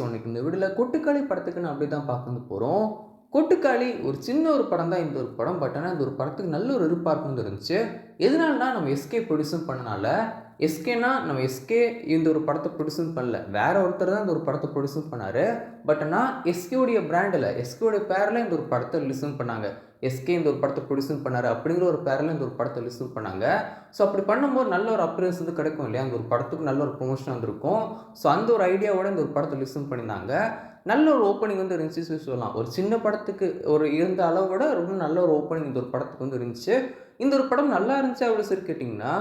இன்னைக்கு இந்த வீடியோல கொட்டுக்காளி படத்துக்கு நான் அப்படியே தான் பார்க்க போறோம். கொட்டுக்காளி ஒரு சின்ன ஒரு படம் தான் இந்த ஒரு படம். பட் ஆனா இந்த ஒரு படத்துக்கு நல்ல ஒரு எதிர்பார்ப்பு வந்து இருந்துச்சு. எதனாலனா நம்ம எஸ்கே ப்ரொடியூஸும் பண்ணனால. எஸ்கேனா நம்ம எஸ்கே இந்த ஒரு படத்த ப்ரொடியூஸும் பண்ணல. வேற ஒருத்தர் தான் இந்த ஒரு படத்த ப்ரொடியூஸும் பண்ணாரு. பட் ஆனா எஸ்கே உடைய பிராண்ட்ல எஸ்கே உடைய பேர்ல இந்த ஒரு படத்த ரிலீஸும் பண்ணாங்க. எஸ்கே இந்த ஒரு படத்த ப்ரொடியூஸும் பண்ணாரு அப்படிங்கிற ஒரு பேர்ல இந்த ஒரு படத்த ரிலீஸும் பண்ணாங்க. ஸோ அப்படி பண்ணும்போது நல்ல ஒரு அப்பியரன்ஸ் வந்து கிடைக்கும் இல்லையா? அந்த ஒரு படத்துக்கு நல்ல ஒரு ப்ரமோஷன் வந்திருக்கும். ஸோ அந்த ஒரு ஐடியாவோட இந்த ஒரு படத்த ரிலீஸும் பண்ணியிருந்தாங்க. நல்ல ஒரு ஓப்பனிங் வந்து இருந்துச்சு சொல்லலாம். ஒரு சின்ன படத்துக்கு ஒரு இருந்த அளவ விட ரொம்ப நல்ல ஒரு ஓப்பனிங் இந்த ஒரு படத்துக்கு வந்து இருந்துச்சு. இந்த ஒரு படம் நல்லா இருந்துச்சா அப்படி சொல்லி கேட்டீங்கன்னா,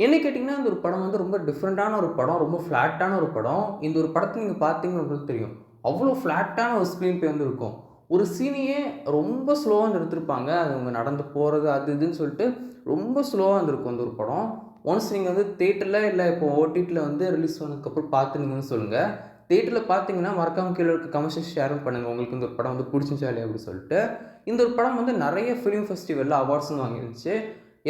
என்ன கேட்டீங்கன்னா, இந்த ஒரு படம் வந்து ரொம்ப டிஃப்ரெண்ட்டான ஒரு படம். ரொம்ப ஃப்ளாட்டான ஒரு படம். இந்த ஒரு படத்த நீங்க பார்த்தீங்கன்னா உங்களுக்கு தெரியும். அவ்வளோ ஃப்ளாட்டான ஒரு ஸ்க்ரீன் ப்ளே வந்து இருக்கும். ஒரு சீனையே ரொம்ப ஸ்லோவா வந்து எடுத்திருப்பாங்க. அது அவங்க நடந்து போறது அது இதுன்னு சொல்லிட்டு ரொம்ப ஸ்லோவா இருந்திருக்கும் அந்த ஒரு படம். ஒன்ஸ் நீங்க வந்து தியேட்டர்ல இல்ல இப்போ ஓடிடில வந்து ரிலீஸ் ஆனதுக்கப்புறம் பார்த்துருந்தீங்கன்னு சொல்லுங்க. தியேட்டர்ல பார்த்தீங்கன்னா, மறக்காம கீழ இருக்க கமெண்ட் செக்ஷன் ஷேரும் பண்ணுங்க. உங்களுக்கு இந்த ஒரு படம் வந்து புடிச்சிருந்துச்சா இல்லையா அப்படின்னு சொல்லிட்டு. இந்த ஒரு படம் வந்து நெறைய ஃபிலிம் ஃபெஸ்டிவல்ல அவார்ட்ஸும் வாங்கிருந்துச்சு.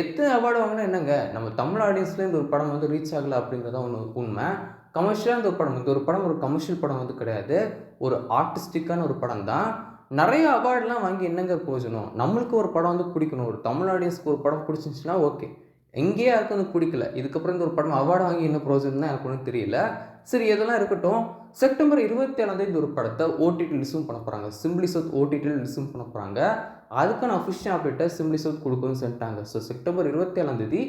எத்தன அவார்ட் வாங்குனா என்னங்க? நம்ம தமிழ் ஆடியன்ஸ்ல இந்த ஒரு படம் வந்து ரீச் ஆகல அப்படிங்கிறது தான் உண்ம. கமர்ஷியலா இந்த ஒரு படம் இந்த ஒரு படம் ஒரு கமர்ஷியல் படம் வந்து கிடையாது. ஒரு ஆர்டிஸ்டிக்கான ஒரு படம் தான். நெறைய அவார்ட்லாம் வாங்கி என்னங்க பிரயோஜனம்? நம்மளுக்கு ஒரு படம் வந்து பிடிக்கணும். ஒரு தமிழ் ஆடியன்ஸ்க்கு ஒரு படம் பிடிச்சிருந்துச்சுன்னா ஓகே. எங்கேயே யாருக்கும் வந்து பிடிக்கல. இதுக்கப்புறம் இந்த ஒரு படம் அவார்ட் வாங்கி என்ன பிரயோஜனம் தான் எனக்கு ஒண்ணும் தெரியல. சரி இதெல்லாம் இருக்கட்டும். செப்டம்பர் 27ஆம் தேதி இந்த ஒரு படத்த ஓடிடி ரிலீஸும் பண்ண போறாங்க. சிம்ப்ளி சவுத் ஓடிடில ரிலீஸும் பண்ண போறாங்க. அதுக்கான அஃபிஷியல் அப்டேட்ட சிம்ப்ளி சவுத் குடுக்கும்னு சொல்லிட்டாங்க. ஸோ செப்டம்பர் 27ஆம் தேதி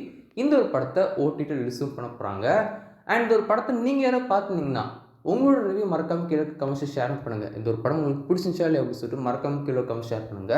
இந்த ஒரு படத்த ஓடிடி ரிலீஸும் பண்ண போறாங்க. அண்ட் இந்த ஒரு படத்த நீங்க யாராவது பார்த்திருந்தீங்கன்னா, உங்களோட ரிவ்யூ மறக்காம கீழ கமெண்ட்ஸ்ல ஷேர் பண்ணுங்க. இந்த ஒரு படம் உங்களுக்கு பிடிச்சிருந்துச்சா இல்லையா அப்படின்னு சொல்லிட்டு மறக்காம கீழ கமெண்ட் ஷேர் பண்ணுங்க.